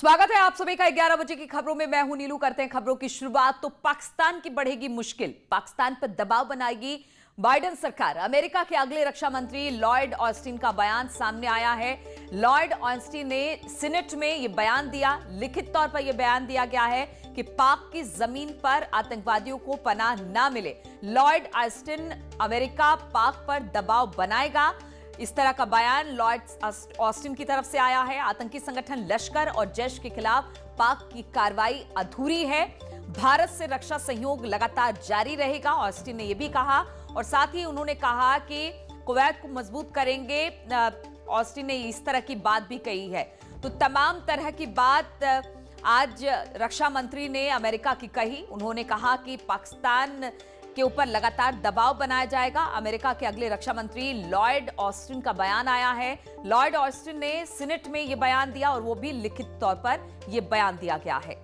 स्वागत है आप सभी का 11 बजे की खबरों में। मैं हूं नीलू। करते हैं खबरों की शुरुआत। तो पाकिस्तान की बढ़ेगी मुश्किल, पाकिस्तान पर दबाव बनाएगी बाइडेन सरकार। अमेरिका के अगले रक्षा मंत्री लॉयड ऑस्टिन का बयान सामने आया है। लॉयड ऑस्टिन ने सीनेट में यह बयान दिया, लिखित तौर पर यह बयान दिया गया है कि पाक की जमीन पर आतंकवादियों को पनाह ना मिले। लॉयड ऑस्टिन अमेरिका पाक पर दबाव बनाएगा, इस तरह का बयान लॉयड ऑस्टिन की तरफ से आया है। आतंकी संगठन लश्कर और जैश के खिलाफ पाक की कार्रवाई अधूरी है। भारत से रक्षा सहयोग लगातार जारी रहेगा, ऑस्टिन ने यह भी कहा। और साथ ही उन्होंने कहा कि कुवैत को मजबूत करेंगे। ऑस्टिन ने इस तरह की बात भी कही है। तो तमाम तरह की बात आज रक्षा मंत्री ने अमेरिका की कही। उन्होंने कहा कि पाकिस्तान के ऊपर लगातार दबाव बनाया जाएगा। अमेरिका के अगले रक्षा मंत्री लॉयड ऑस्टिन का बयान आया है। लॉयड ऑस्टिन ने सीनेट में यह बयान दिया और वो भी लिखित तौर पर यह बयान दिया गया है।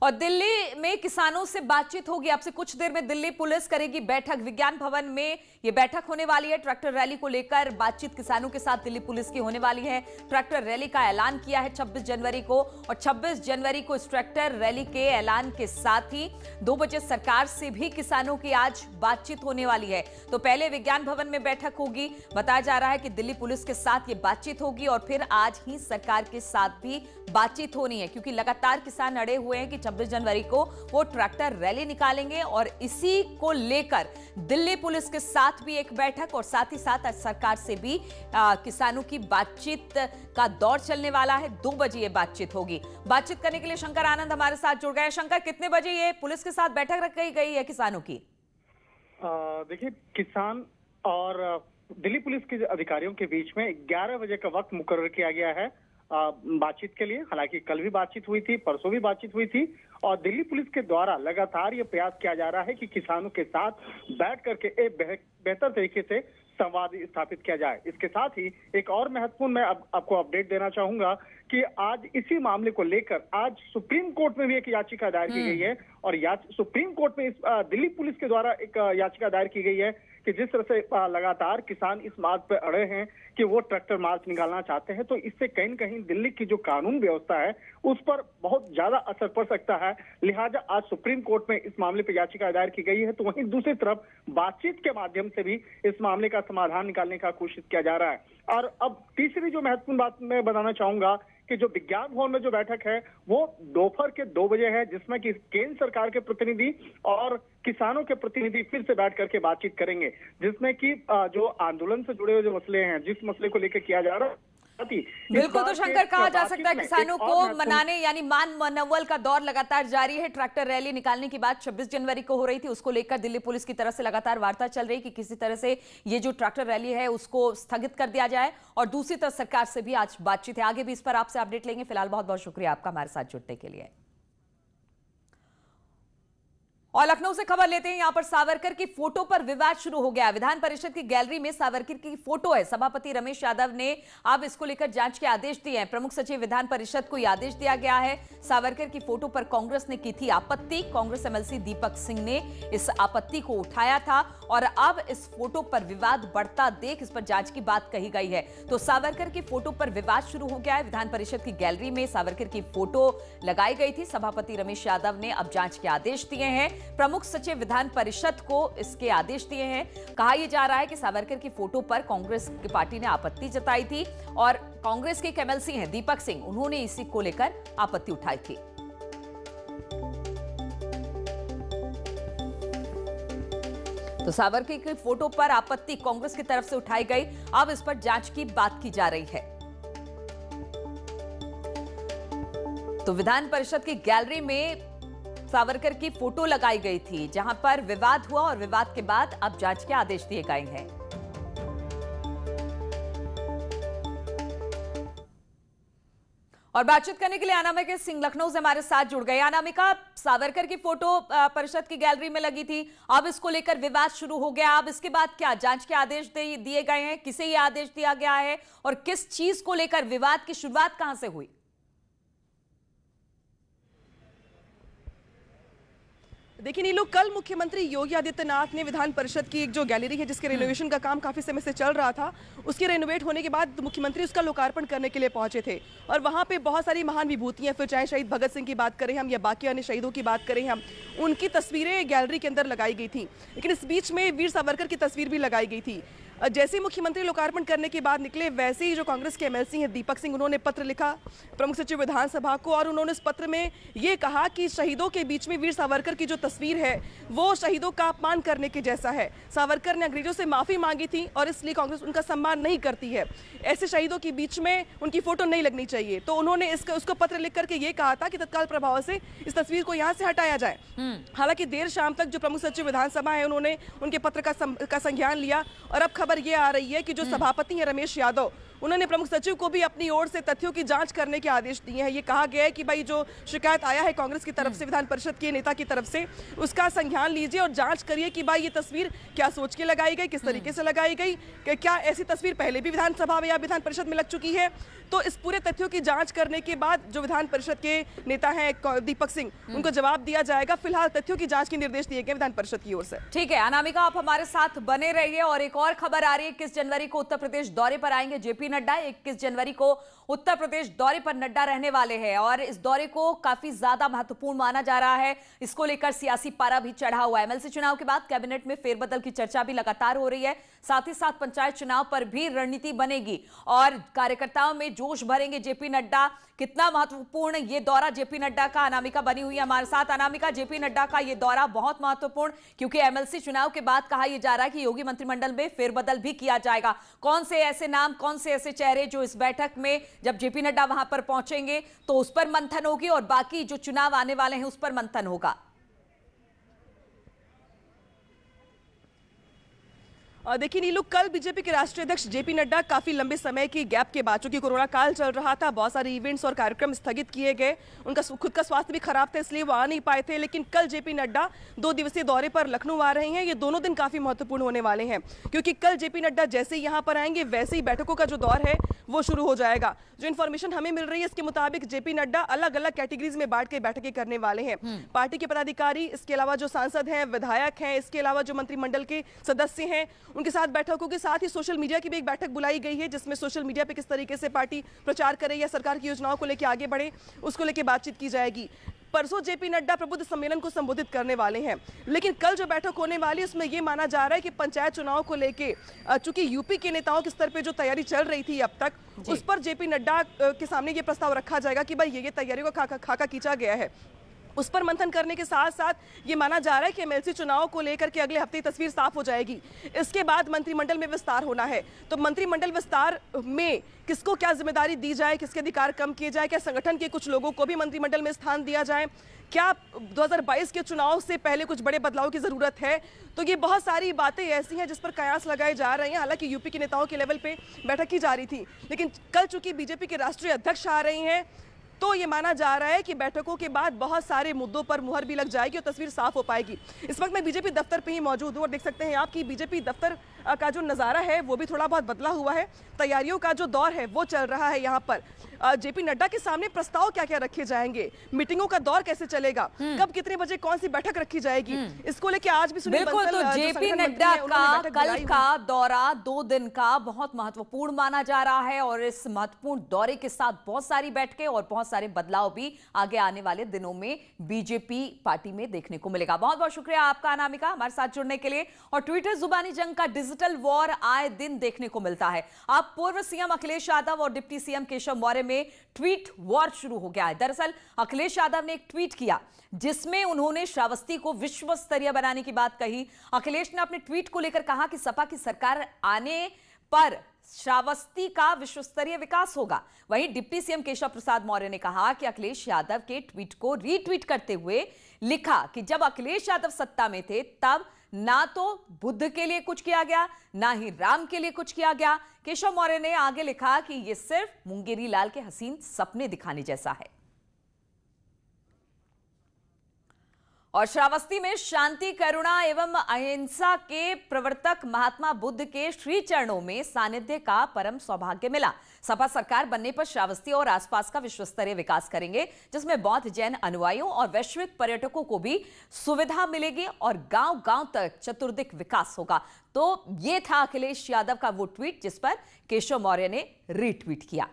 और दिल्ली में किसानों से बातचीत होगी। अब से कुछ देर में दिल्ली पुलिस करेगी बैठक। विज्ञान भवन में यह बैठक होने वाली है। ट्रैक्टर रैली को लेकर बातचीत किसानों के साथ दिल्ली पुलिस की होने वाली है। ट्रैक्टर रैली का ऐलान किया है 26 जनवरी को, और 26 जनवरी को इस ट्रैक्टर रैली के ऐलान के साथ ही 2 बजे सरकार से भी किसानों की आज बातचीत होने वाली है। तो पहले विज्ञान भवन में बैठक होगी। बताया जा रहा है कि दिल्ली पुलिस के साथ यह बातचीत होगी और फिर आज ही सरकार के साथ भी बातचीत होनी है, क्योंकि लगातार किसान अड़े हुए हैं कि 26 जनवरी को वो ट्रैक्टर रैली निकालेंगे। और इसी को लेकर दिल्ली पुलिस के साथ भी एक बैठक और साथ ही साथ सरकार से भी किसानों की बातचीत का दौर चलने वाला है। 2 बजे ये बातचीत होगी। बातचीत करने के लिए शंकर आनंद हमारे साथ जुड़ गए। शंकर, कितने बजे ये पुलिस के साथ बैठक रखी गई है किसानों की? देखिए, किसान और दिल्ली पुलिस के अधिकारियों के बीच में 11 बजे का वक्त मुकर्रर किया गया है बातचीत के लिए। हालांकि कल भी बातचीत हुई थी, परसों भी बातचीत हुई थी, और दिल्ली पुलिस के द्वारा लगातार ये प्रयास किया जा रहा है कि किसानों के साथ बैठ करके एक बेहतर तरीके से संवाद स्थापित किया जाए। इसके साथ ही एक और महत्वपूर्ण मैं आपको अपडेट देना चाहूंगा कि आज इसी मामले को लेकर आज सुप्रीम कोर्ट में भी एक याचिका दायर की गई है। और सुप्रीम कोर्ट में दिल्ली पुलिस के द्वारा एक याचिका दायर की गई है कि जिस तरह से लगातार किसान इस बात पर अड़े हैं कि वो ट्रैक्टर मार्च निकालना चाहते हैं, तो इससे कहीं न कहीं दिल्ली की जो कानून व्यवस्था है उस पर बहुत ज्यादा असर पड़ सकता है। लिहाजा आज सुप्रीम कोर्ट में इस मामले पर याचिका दायर की गई है। तो वहीं दूसरी तरफ बातचीत के माध्यम से भी इस मामले का समाधान निकालने का कोशिश किया जा रहा है। और अब तीसरी जो महत्वपूर्ण बात मैं बताना चाहूंगा कि जो विज्ञान भवन में जो बैठक है वो दोपहर के 2 बजे है, जिसमें कि केंद्र सरकार के प्रतिनिधि और किसानों के प्रतिनिधि फिर से बैठ करके बातचीत करेंगे, जिसमें कि जो आंदोलन से जुड़े हुए जो मसले हैं, जिस मसले को लेकर किया जा रहा है। बिल्कुल, तो शंकर, कहा जा सकता है किसानों को मनाने यानी मान मनोबल का दौर लगातार जारी है। ट्रैक्टर रैली निकालने की बात 26 जनवरी को हो रही थी, उसको लेकर दिल्ली पुलिस की तरफ से लगातार वार्ता चल रही कि किसी तरह से ये जो ट्रैक्टर रैली है उसको स्थगित कर दिया जाए। और दूसरी तरफ सरकार से भी आज बातचीत है। आगे भी इस पर आपसे अपडेट लेंगे। फिलहाल बहुत बहुत शुक्रिया आपका हमारे साथ जुड़ने के लिए। और लखनऊ से खबर लेते हैं। यहां पर सावरकर की फोटो पर विवाद शुरू हो गया। विधान परिषद की गैलरी में सावरकर की फोटो है। सभापति रमेश यादव ने अब इसको लेकर जांच के आदेश दिए हैं। प्रमुख सचिव विधान परिषद को यह आदेश दिया गया है। सावरकर की फोटो पर कांग्रेस ने की थी आपत्ति। कांग्रेस एमएलसी दीपक सिंह ने इस आपत्ति को उठाया था और अब इस फोटो पर विवाद बढ़ता देख इस पर जांच की बात कही गई है। तो सावरकर की फोटो पर विवाद शुरू हो गया है। विधान परिषद की गैलरी में सावरकर की फोटो लगाई गई थी। सभापति रमेश यादव ने अब जांच के आदेश दिए हैं। प्रमुख सचिव विधान परिषद को इसके आदेश दिए हैं। कहा यह जा रहा है कि सावरकर की फोटो पर कांग्रेस की पार्टी ने आपत्ति जताई थी और कांग्रेस के एक एमएलसी हैं दीपक सिंह, उन्होंने इसी को लेकर आपत्ति उठाई थी। तो सावरकर की फोटो पर आपत्ति कांग्रेस की तरफ से उठाई गई। अब इस पर जांच की बात की जा रही है। तो विधान परिषद की गैलरी में सावरकर की फोटो लगाई गई थी, जहां पर विवाद हुआ और विवाद के बाद अब जांच के आदेश दिए गए हैं। और बातचीत करने के लिए अनामिका सिंह लखनऊ से हमारे साथ जुड़ गए। अनामिका, सावरकर की फोटो परिषद की गैलरी में लगी थी, अब इसको लेकर विवाद शुरू हो गया। अब इसके बाद क्या जांच के आदेश दिए गए हैं? किसे ये आदेश दिया गया है और किस चीज को लेकर विवाद की शुरुआत कहां से हुई? देखिए नीलू, कल मुख्यमंत्री योगी आदित्यनाथ ने विधान परिषद की एक जो गैलरी है जिसके रेनोवेशन का काम काफी समय से चल रहा था, उसके रेनोवेट होने के बाद मुख्यमंत्री उसका लोकार्पण करने के लिए पहुंचे थे। और वहां पे बहुत सारी महान विभूतियां, फिर चाहे शहीद भगत सिंह की बात करें हम या बाकी अन्य शहीदों की बात करें हम, उनकी तस्वीरें गैलरी के अंदर लगाई गई थी। लेकिन इस बीच में वीर सावरकर की तस्वीर भी लगाई गई थी। जैसे ही मुख्यमंत्री लोकार्पण करने के बाद निकले, वैसे ही जो कांग्रेस के एमएलसी हैं दीपक सिंह, उन्होंने पत्र लिखा प्रमुख सचिव विधानसभा को, और उन्होंने इस पत्र में ये कहा कि शहीदों के बीच में वीर सावरकर की जो तस्वीर है वो शहीदों का अपमान करने के जैसा है। सावरकर ने अंग्रेजों से माफी मांगी थी और इसलिए कांग्रेस उनका सम्मान नहीं करती है। ऐसे शहीदों के बीच में उनकी फोटो नहीं लगनी चाहिए। तो उन्होंने उसको पत्र लिख करके ये कहा था कि तत्काल प्रभाव से इस तस्वीर को यहाँ से हटाया जाए। हालांकि देर शाम तक जो प्रमुख सचिव विधानसभा है उन्होंने उनके पत्र का संज्ञान लिया, और अब खबर ये आ रही है कि जो सभापति हैं रमेश यादव, उन्होंने प्रमुख सचिव को भी अपनी ओर से तथ्यों की जांच करने के आदेश दिए हैं। ये कहा गया है कि भाई जो शिकायत आया है कांग्रेस की तरफ से, विधान परिषद के नेता की तरफ से, उसका संज्ञान लीजिए और जांच करिए कि भाई ये तस्वीर क्या सोच के लगाई गई, किस तरीके से लगाई गई, क्या ऐसी तस्वीर पहले भी विधानसभा या विधान परिषद में लग चुकी है। तो इस पूरे तथ्यों की जांच करने के बाद जो विधान परिषद के नेता हैं दीपक सिंह, उनको जवाब दिया जाएगा। फिलहाल तथ्यों की जांच के निर्देश दिए गए विधान परिषद की ओर से। ठीक है अनामिका, आप हमारे साथ बने रहिए। और एक और खबर आ रही है, 21 जनवरी को उत्तर प्रदेश दौरे पर आएंगे जेपी नड्डा। 21 जनवरी को उत्तर प्रदेश दौरे पर नड्डा रहने वाले हैं और इस दौरे को काफी ज्यादा महत्वपूर्ण माना जा रहा है। इसको लेकर सियासी पारा भी चढ़ा हुआ है। एमएलसी चुनाव के बाद कैबिनेट में फेरबदल की चर्चा भी लगातार हो रही है। साथ ही साथ पंचायत चुनाव पर भी रणनीति बनेगी और कार्यकर्ताओं में जोश भरेंगे जेपी नड्डा। कितना महत्वपूर्ण ये दौरा जेपी नड्डा का, अनामिका बनी हुई है हमारे साथ। अनामिका, जेपी नड्डा का ये दौरा बहुत महत्वपूर्ण, क्योंकि एमएलसी चुनाव के बाद कहा यह जा रहा है कि योगी मंत्रिमंडल में फेरबदल भी किया जाएगा। कौन से ऐसे नाम, कौन से ऐसे चेहरे जो इस बैठक में जब जेपी नड्डा वहां पर पहुंचेंगे तो उस पर मंथन होगी और बाकी जो चुनाव आने वाले हैं उस पर मंथन होगा? देखिए नीलू, कल बीजेपी के राष्ट्रीय अध्यक्ष जेपी नड्डा काफी लंबे समय की गैप के बाद, चूंकि कोरोना काल चल रहा था, बहुत सारे इवेंट्स और कार्यक्रम स्थगित किए गए, उनका खुद का स्वास्थ्य भी खराब था इसलिए वो आ नहीं पाए थे। लेकिन कल जेपी नड्डा 2 दिवसीय दौरे पर लखनऊ आ रहे हैं। ये दोनों दिन काफी महत्वपूर्ण होने वाले हैं, क्योंकि कल जेपी नड्डा जैसे ही यहाँ पर आएंगे वैसे ही बैठकों का जो दौर है वो शुरू हो जाएगा। जो इन्फॉर्मेशन हमें मिल रही है इसके मुताबिक जेपी नड्डा अलग अलग कैटेगरीज में बांट के बैठकें करने वाले हैं। पार्टी के पदाधिकारी, इसके अलावा जो सांसद हैं, विधायक हैं, इसके अलावा जो मंत्रिमंडल के सदस्य हैं, उनके साथ बैठकों के साथ ही सोशल मीडिया की भी एक बैठक बुलाई गई है, जिसमें सोशल मीडिया पे किस तरीके से पार्टी प्रचार करे या सरकार की योजनाओं को लेकर आगे बढ़े, उसको लेकर बातचीत की जाएगी। परसों जेपी नड्डा प्रबुद्ध सम्मेलन को संबोधित करने वाले हैं। लेकिन कल जो बैठक होने वाली है उसमें यह माना जा रहा है कि पंचायत चुनाव को लेके, चूंकि यूपी के नेताओं के स्तर पे जो तैयारी चल रही थी अब तक, उस पर जेपी नड्डा के सामने ये प्रस्ताव रखा जाएगा कि भाई ये तैयारियों का खाका खींचा गया है। उस पर मंथन करने के साथ साथ ये माना जा रहा है कि एमएलसी चुनाव को लेकर के अगले हफ्ते तस्वीर साफ हो जाएगी। इसके बाद मंत्रिमंडल में विस्तार होना है, तो मंत्रिमंडल विस्तार में किसको क्या जिम्मेदारी दी जाए, किसके अधिकार कम किए जाए, क्या संगठन के कुछ लोगों को भी मंत्रिमंडल में स्थान दिया जाए, क्या 2022 के चुनाव से पहले कुछ बड़े बदलाव की जरूरत है। तो ये बहुत सारी बातें ऐसी हैं जिस पर कयास लगाए जा रहे हैं। हालांकि यूपी के नेताओं के लेवल पे बैठक की जा रही थी, लेकिन कल चूंकि बीजेपी के राष्ट्रीय अध्यक्ष आ रहे हैं तो ये माना जा रहा है कि बैठकों के बाद बहुत सारे मुद्दों पर मुहर भी लग जाएगी और तस्वीर साफ हो पाएगी। इस वक्त मैं बीजेपी दफ्तर पे ही मौजूद हूँ और देख सकते हैं आप कि बीजेपी दफ्तर का जो नज़ारा है वो भी थोड़ा बहुत बदला हुआ है। तैयारियों का जो दौर है वो चल रहा है। यहाँ पर जेपी नड्डा के सामने प्रस्ताव क्या क्या रखे जाएंगे, मीटिंगों का दौर कैसे चलेगा, कब कितने बजे कौन सी बैठक रखी जाएगी, इसको लेके आज भी बिल्कुल। तो जेपी नड्डा का कल का दौरा 2 दिन का बहुत महत्वपूर्ण माना जा रहा है और इस महत्वपूर्ण दौरे के साथ बहुत सारी बैठकें और बहुत सारे बदलाव भी आगे आने वाले दिनों में बीजेपी पार्टी में देखने को मिलेगा। बहुत बहुत शुक्रिया आपका अनामिका हमारे साथ जुड़ने के लिए। और ट्विटर जुबानी जंग का डिजिटल वॉर आए दिन देखने को मिलता है। अब पूर्व सीएम अखिलेश यादव और डिप्टी सीएम केशव मौर्य में ट्वीट वॉर शुरू हो गया है। दरअसल अखिलेश यादव ने एक ट्वीट किया जिसमें उन्होंने श्रावस्ती को विश्व स्तरीय बनाने की बात कही। अखिलेश ने अपने ट्वीट को लेकर कहा कि सपा की सरकार आने पर श्रावस्ती का विश्व स्तरीय विकास होगा। वहीं डिप्टी सीएम केशव प्रसाद मौर्य ने कहा कि अखिलेश यादव के ट्वीट को रीट्वीट करते हुए लिखा कि जब अखिलेश यादव सत्ता में थे तब ना तो बुद्ध के लिए कुछ किया गया, ना ही राम के लिए कुछ किया गया। केशव मौर्य ने आगे लिखा कि यह सिर्फ मुंगेरी लाल के हसीन सपने दिखाने जैसा है। और श्रावस्ती में शांति, करुणा एवं अहिंसा के प्रवर्तक महात्मा बुद्ध के श्री चरणों में सानिध्य का परम सौभाग्य मिला। सपा सरकार बनने पर श्रावस्ती और आसपास का विश्वस्तरीय विकास करेंगे, जिसमें बौद्ध जैन अनुयायियों और वैश्विक पर्यटकों को भी सुविधा मिलेगी और गांव-गांव तक चतुर्दिक विकास होगा। तो ये था अखिलेश यादव का वो ट्वीट जिस पर केशव मौर्य ने रीट्वीट किया।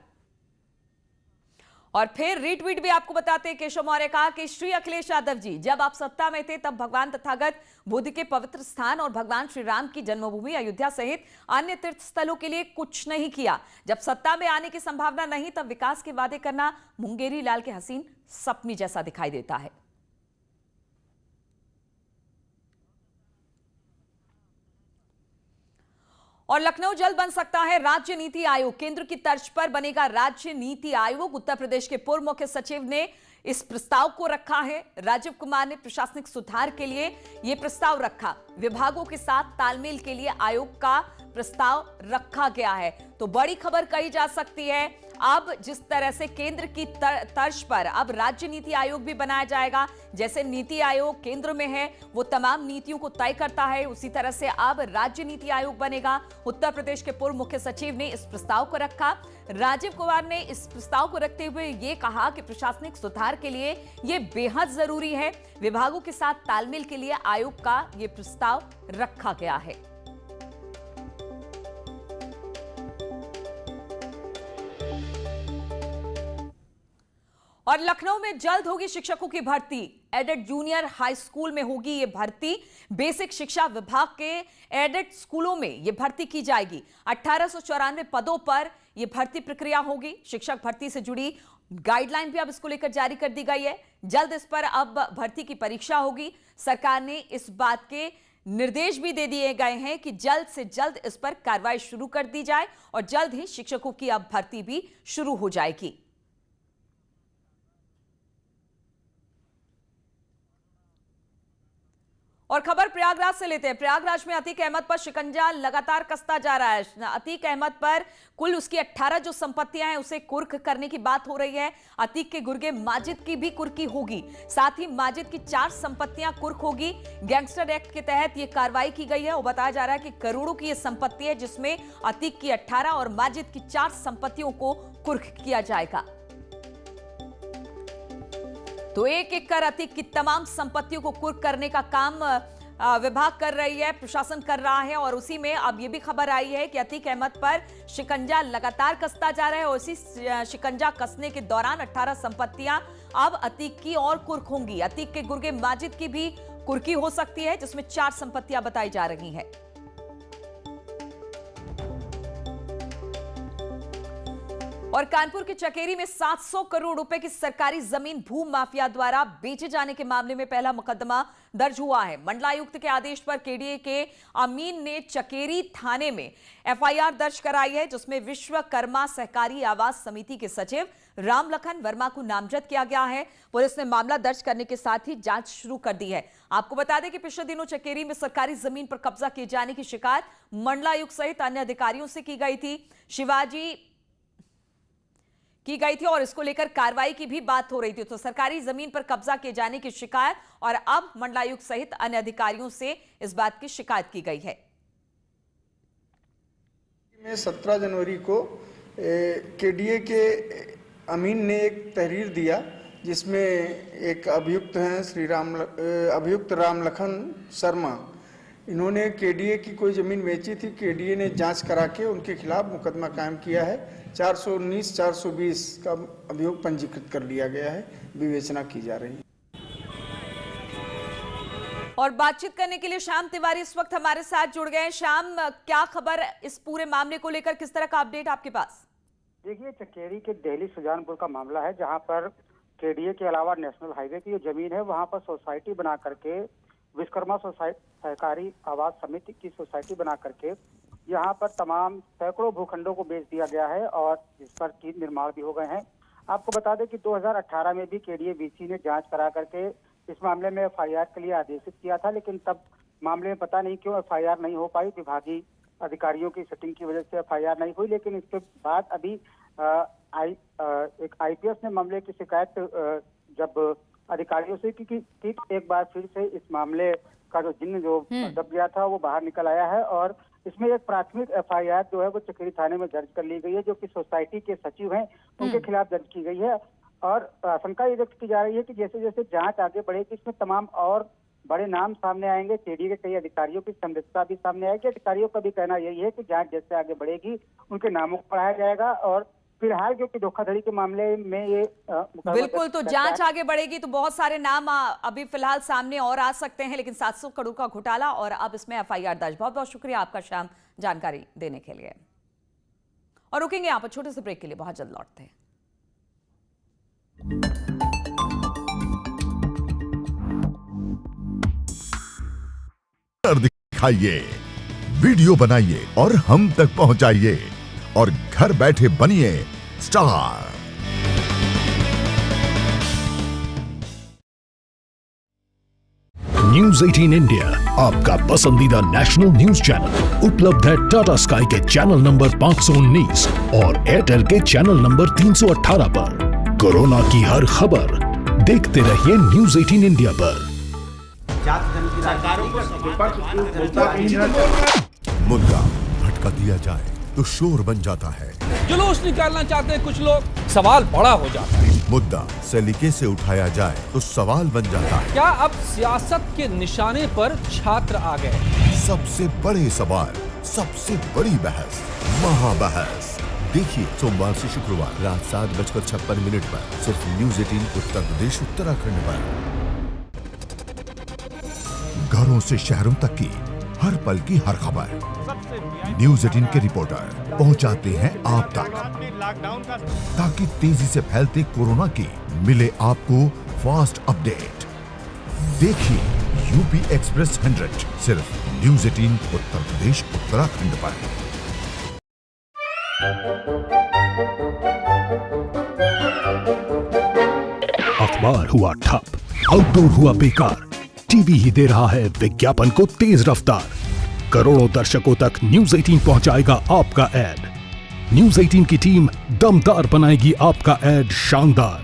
और फिर रीट्वीट भी आपको बताते हैं, केशव मौर्य कहा कि श्री अखिलेश यादव जी, जब आप सत्ता में थे तब भगवान तथागत बुद्ध के पवित्र स्थान और भगवान श्री राम की जन्मभूमि अयोध्या सहित अन्य तीर्थ स्थलों के लिए कुछ नहीं किया। जब सत्ता में आने की संभावना नहीं तब विकास के वादे करना मुंगेरी लाल के हसीन सपने जैसा दिखाई देता है। और लखनऊ जल्द बन सकता है राज्य नीति आयोग। केंद्र की तर्ज पर बनेगा राज्य नीति आयोग। उत्तर प्रदेश के पूर्व मुख्य सचिव ने इस प्रस्ताव को रखा है। राजीव कुमार ने प्रशासनिक सुधार के लिए यह प्रस्ताव रखा। विभागों के साथ तालमेल के लिए आयोग का प्रस्ताव रखा गया है। तो बड़ी खबर कही जा सकती है, अब जिस तरह से केंद्र की तर्ज पर अब राज्य नीति आयोग भी बनाया जाएगा। जैसे नीति आयोग केंद्र में है, वो तमाम नीतियों को तय करता है, उसी तरह से अब राज्य नीति आयोग बनेगा। उत्तर प्रदेश के पूर्व मुख्य सचिव ने इस प्रस्ताव को रखा। राजीव कुमार ने इस प्रस्ताव को रखते हुए ये कहा कि प्रशासनिक सुधार के लिए ये बेहद जरूरी है। विभागों के साथ तालमेल के लिए आयोग का ये प्रस्ताव रखा गया है। और लखनऊ में जल्द होगी शिक्षकों की भर्ती। एडेड जूनियर हाई स्कूल में होगी ये भर्ती। बेसिक शिक्षा विभाग के एडेड स्कूलों में ये भर्ती की जाएगी। 1894 पदों पर ये भर्ती प्रक्रिया होगी। शिक्षक भर्ती से जुड़ी गाइडलाइन भी अब इसको लेकर जारी कर दी गई है। जल्द इस पर अब भर्ती की परीक्षा होगी। सरकार ने इस बात के निर्देश भी दे दिए गए हैं कि जल्द से जल्द इस पर कार्रवाई शुरू कर दी जाए और जल्द ही शिक्षकों की अब भर्ती भी शुरू हो जाएगी। और खबर प्रयागराज से लेते हैं। प्रयागराज में अतीक अहमद पर शिकंजा लगातार कसता जा रहा है। अतीक अहमद पर कुल उसकी 18 जो संपत्तियां हैं उसे कुर्क करने की बात हो रही है। अतीक के गुर्गे माजिद की भी कुर्की होगी, साथ ही माजिद की 4 संपत्तियां कुर्क होगी। गैंगस्टर एक्ट के तहत यह कार्रवाई की गई है और बताया जा रहा है कि करोड़ों की यह संपत्ति है, जिसमें अतीक की 18 और माजिद की 4 संपत्तियों को कुर्क किया जाएगा। तो एक एक कर अतीक की तमाम संपत्तियों को कुर्क करने का काम विभाग कर रही है, प्रशासन कर रहा है। और उसी में अब यह भी खबर आई है कि अतीक अहमद पर शिकंजा लगातार कसता जा रहा है और इसी शिकंजा कसने के दौरान 18 संपत्तियां अब अतीक की और कुर्क होंगी। अतीक के गुर्गे माजिद की भी कुर्की हो सकती है, जिसमें 4 संपत्तियां बताई जा रही हैं। और कानपुर के चकेरी में 700 करोड़ रुपए की सरकारी जमीन भू माफिया द्वारा बेचे जाने के मामले में पहला मुकदमा दर्ज हुआ है। मंडलायुक्त के आदेश पर केडीए के अमीन ने चकेरी थाने में एफआईआर दर्ज कराई है, जिसमें विश्वकर्मा सहकारी आवास समिति के सचिव रामलखन वर्मा को नामजद किया गया है। पुलिस ने मामला दर्ज करने के साथ ही जांच शुरू कर दी है। आपको बता दें कि पिछले दिनों चकेरी में सरकारी जमीन पर कब्जा किए जाने की शिकायत मंडलायुक्त सहित अन्य अधिकारियों से की गई थी और इसको लेकर कार्रवाई की भी बात हो रही थी। तो सरकारी जमीन पर कब्जा किए जाने की शिकायत और अब मंडलायुक्त सहित अन्य अधिकारियों से इस बात की शिकायत की गई है। 17 जनवरी को केडीए के अमीन ने एक तहरीर दिया, जिसमें एक अभियुक्त हैं अभियुक्त रामलखन शर्मा। इन्होंने केडीए की कोई जमीन बेची थी। केडीए ने जांच करा के उनके खिलाफ मुकदमा कायम किया है। 419, 420 का अभियोग पंजीकृत कर लिया गया है, विवेचना की जा रही है। और बातचीत करने के लिए श्याम तिवारी इस वक्त हमारे साथ जुड़ गए हैं। श्याम, क्या खबर इस पूरे मामले को लेकर, किस तरह का अपडेट आपके पास? देखिए, चकेरी के देहली सुजानपुर का मामला है, जहां पर केडीए के अलावा नेशनल हाईवे की जो जमीन है वहां पर सोसाइटी बना करके विश्वकर्मा सहकारी आवास समिति की सोसाइटी बना करके यहाँ पर तमाम सैकड़ों भूखंडों को बेच दिया गया है और जिस पर 3 निर्माण भी हो गए हैं। आपको बता दें कि 2018 में भी केडीए वीसी ने जांच करा करके इस मामले में एफआईआर के लिए आदेशित किया था, लेकिन तब मामले में पता नहीं क्यों एफआईआर नहीं हो पाई। विभागीय अधिकारियों की सेटिंग की वजह से एफआईआर नहीं हुई। लेकिन इसके बाद अभी एक आईपीएस ने मामले की शिकायत जब अधिकारियों से कि एक बार फिर से इस मामले का जो जिन्न जो दब गया था वो बाहर निकल आया है और इसमें एक प्राथमिक एफआईआर जो है वो चकेरी थाने में दर्ज कर ली गई है, जो कि सोसाइटी के सचिव हैं उनके खिलाफ दर्ज की गई है। और आशंका ये व्यक्त की जा रही है कि जैसे जैसे जांच आगे बढ़ेगी इसमें तमाम और बड़े नाम सामने आएंगे। केडीए के कई अधिकारियों की संलिप्तता भी सामने आएगी। अधिकारियों का भी कहना यही है कि जांच जैसे आगे बढ़ेगी उनके नामों को बढ़ाया जाएगा और फिलहाल क्योंकि धोखाधड़ी के मामले में ये बिल्कुल, तो जांच आगे बढ़ेगी तो बहुत सारे नाम अभी फिलहाल सामने और आ सकते हैं, लेकिन 700 करोड़ का घोटाला और अब इसमें एफआईआर दर्ज। बहुत बहुत शुक्रिया आपका श्याम जानकारी देने के लिए। और रुकेंगे यहाँ पर छोटे से ब्रेक के लिए, बहुत जल्द लौटते हैं। दिखाइए, वीडियो बनाइए और हम तक पहुंचाइए और घर बैठे बनिए स्टार। न्यूज 18 इंडिया आपका पसंदीदा नेशनल न्यूज चैनल उपलब्ध है टाटा स्काई के चैनल नंबर 519 और एयरटेल के चैनल नंबर 318 पर। कोरोना की हर खबर देखते रहिए न्यूज 18 इंडिया पर। मुद्दा भटका दिया जाए तो शोर बन जाता है। जुलूस निकालना चाहते हैं कुछ लोग, सवाल बड़ा हो जाता है। मुद्दा सलीके से उठाया जाए तो सवाल बन जाता है। क्या अब सियासत के निशाने पर छात्र आ गए? सबसे बड़े सवाल, सबसे बड़ी बहस, महाबहस देखिए सोमवार से शुक्रवार रात 7:56 पर सिर्फ न्यूज 18 उत्तर प्रदेश उत्तराखंड पर। घरों से शहरों तक की हर पल की हर खबर न्यूज 18 के रिपोर्टर पहुंचाते हैं आप तक, ताकि तेजी से फैलते कोरोना की मिले आपको फास्ट अपडेट। देखिए यूपी एक्सप्रेस 100 सिर्फ न्यूज 18 उत्तर प्रदेश उत्तराखंड पर। अखबार हुआ ठप, आउटडोर हुआ बेकार, टीवी ही दे रहा है विज्ञापन को तेज रफ्तार। करोड़ों दर्शकों तक न्यूज 18 पहुंचाएगा आपका ऐड। न्यूज 18 की टीम दमदार बनाएगी आपका ऐड शानदार।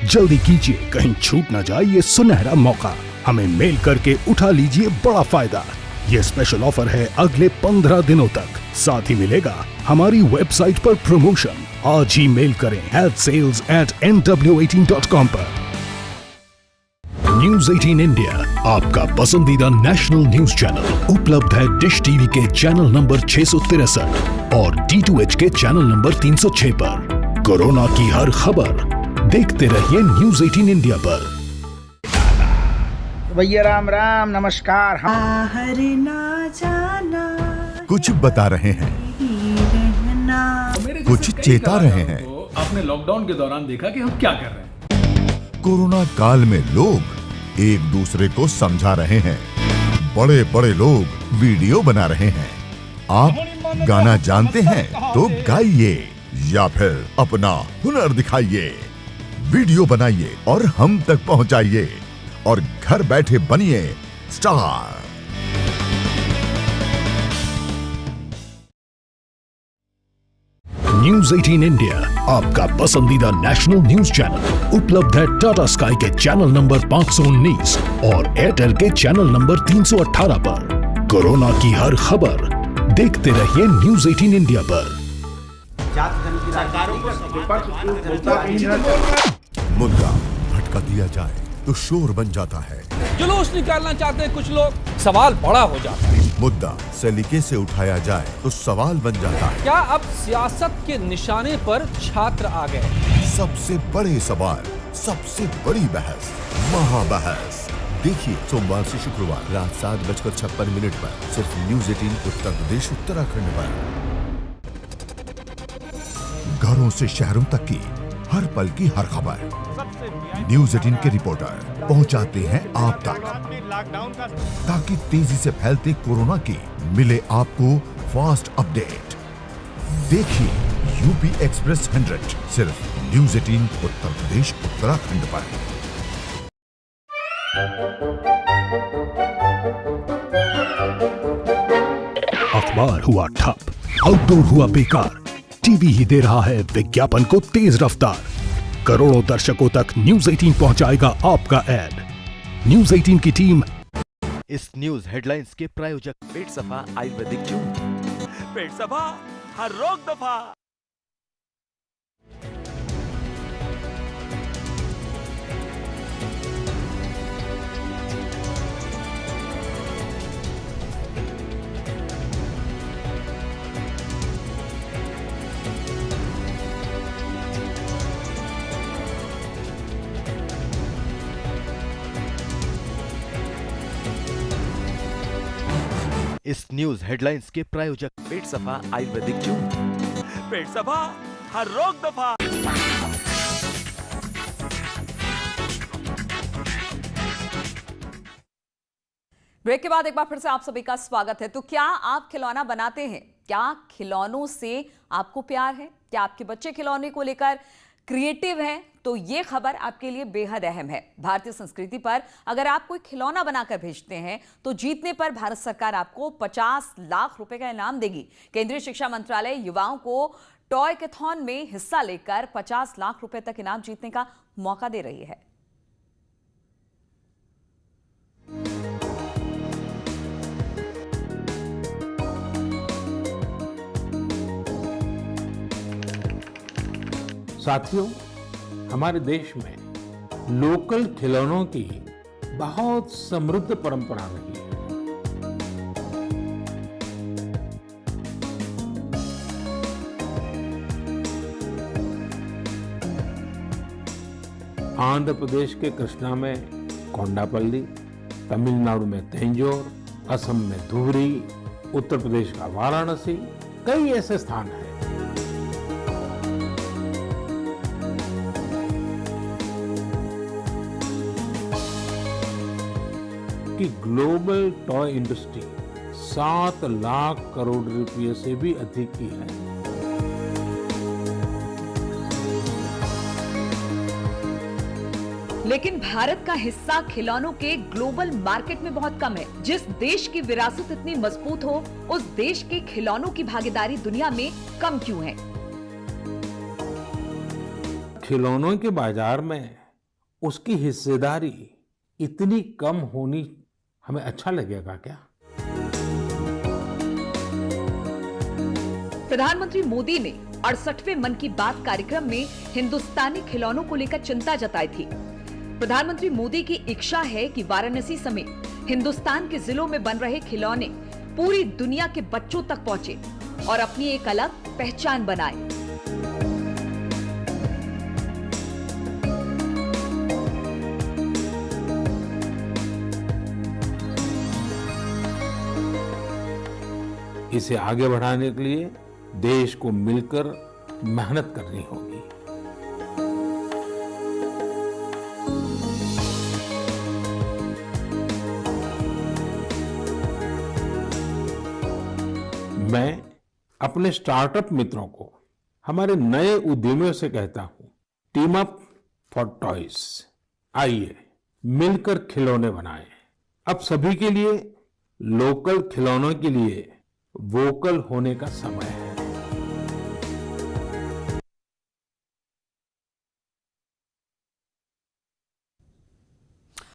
जल्दी कीजिए, कहीं छूट न जाए ये सुनहरा मौका। हमें मेल करके उठा लीजिए बड़ा फायदा। ये स्पेशल ऑफर है अगले 15 दिनों तक। साथ ही मिलेगा हमारी वेबसाइट पर प्रमोशन। आज ही मेल करें sales@nw18.com पर। न्यूज 18 इंडिया आपका पसंदीदा नेशनल न्यूज चैनल उपलब्ध है डिश टीवी के चैनल नंबर 663 और D2H के चैनल नंबर 306 पर। कोरोना की हर खबर देखते रहिए न्यूज 18 इंडिया पर। भैया राम राम नमस्कार। बाहर ना जाना, कुछ बता रहे हैं, कुछ चेता रहे हैं। आपने लॉकडाउन के दौरान देखा कि हम क्या कर रहे हैं। कोरोना काल में लोग एक दूसरे को समझा रहे हैं। बड़े बड़े लोग वीडियो बना रहे हैं। आप गाना जानते हैं तो गाइए या फिर अपना हुनर दिखाइए। वीडियो बनाइए और हम तक पहुंचाइए और घर बैठे बनिए स्टार। न्यूज 18 इंडिया आपका पसंदीदा नेशनल न्यूज चैनल उपलब्ध है टाटा स्काई के चैनल नंबर 519 और एयरटेल के चैनल नंबर 318 पर। कोरोना की हर खबर देखते रहिए न्यूज 18 इंडिया पर। मुद्दा भटका दिया जाए तो शोर बन जाता है। जुलूस निकालना चाहते हैं कुछ लोग, सवाल बड़ा हो जाता है। मुद्दा सलीके से उठाया जाए तो सवाल बन जाता है। क्या अब सियासत के निशाने पर छात्र आ गए? सबसे बड़े सवाल, सबसे बड़ी बहस, महाबहस देखिए सोमवार से शुक्रवार रात 7:56 पर सिर्फ न्यूज 18 उत्तर प्रदेश उत्तराखंड पर। घरों से शहरों तक की हर पल की हर खबर न्यूज 18 के रिपोर्टर पहुंचाते हैं आप तक, ताकि तेजी से फैलते कोरोना की मिले आपको फास्ट अपडेट। देखिए यूपी एक्सप्रेस 100 सिर्फ न्यूज 18 उत्तर प्रदेश उत्तराखंड पर। अखबार हुआ ठप, आउटडोर हुआ बेकार, टीवी ही दे रहा है विज्ञापन को तेज रफ्तार। करोड़ों दर्शकों तक न्यूज 18 पहुंचाएगा आपका ऐड। न्यूज 18 की टीम इस न्यूज हेडलाइंस के प्रायोजक पेट सफा आयुर्वेदिक चूर्ण। पेट सफा हर रोग दफा। इस न्यूज हेडलाइंस के प्रायोजक पेट सफा आयुर्वेदिक चूर्ण। पेट सफा हर रोग दफा। ब्रेक के बाद एक बार फिर से आप सभी का स्वागत है। तो क्या आप खिलौना बनाते हैं? क्या खिलौनों से आपको प्यार है? क्या आपके बच्चे खिलौने को लेकर क्रिएटिव हैं? तो ये खबर आपके लिए बेहद अहम है। भारतीय संस्कृति पर अगर आप कोई खिलौना बनाकर भेजते हैं तो जीतने पर भारत सरकार आपको 50 लाख रुपए का इनाम देगी। केंद्रीय शिक्षा मंत्रालय युवाओं को टॉयकथॉन में हिस्सा लेकर 50 लाख रुपए तक इनाम जीतने का मौका दे रही है। साथियों, हमारे देश में लोकल खिलौनों की बहुत समृद्ध परंपरा रही है। आंध्र प्रदेश के कृष्णा में कोंडापल्ली, तमिलनाडु में तंजौर, असम में धुबरी, उत्तर प्रदेश का वाराणसी, कई ऐसे स्थान हैं। कि global toy industry 7 lakh crore रुपए से भी अधिक की है। लेकिन भारत का हिस्सा खिलौनों के ग्लोबल मार्केट में बहुत कम है। जिस देश की विरासत इतनी मजबूत हो, उस देश के खिलौनों की भागीदारी दुनिया में कम क्यों है? खिलौनों के बाजार में उसकी हिस्सेदारी इतनी कम होनी हमें अच्छा लगेगा क्या? प्रधानमंत्री मोदी ने 68वें मन की बात कार्यक्रम में हिंदुस्तानी खिलौनों को लेकर चिंता जताई थी। प्रधानमंत्री मोदी की इच्छा है कि वाराणसी समेत हिंदुस्तान के जिलों में बन रहे खिलौने पूरी दुनिया के बच्चों तक पहुंचे और अपनी एक अलग पहचान बनाए। इसे आगे बढ़ाने के लिए देश को मिलकर मेहनत करनी होगी। मैं अपने स्टार्टअप मित्रों को, हमारे नए उद्यमियों से कहता हूं, टीम अप फॉर टॉयज। आइए मिलकर खिलौने बनाएं। अब सभी के लिए लोकल खिलौनों के लिए वोकल होने का समय है।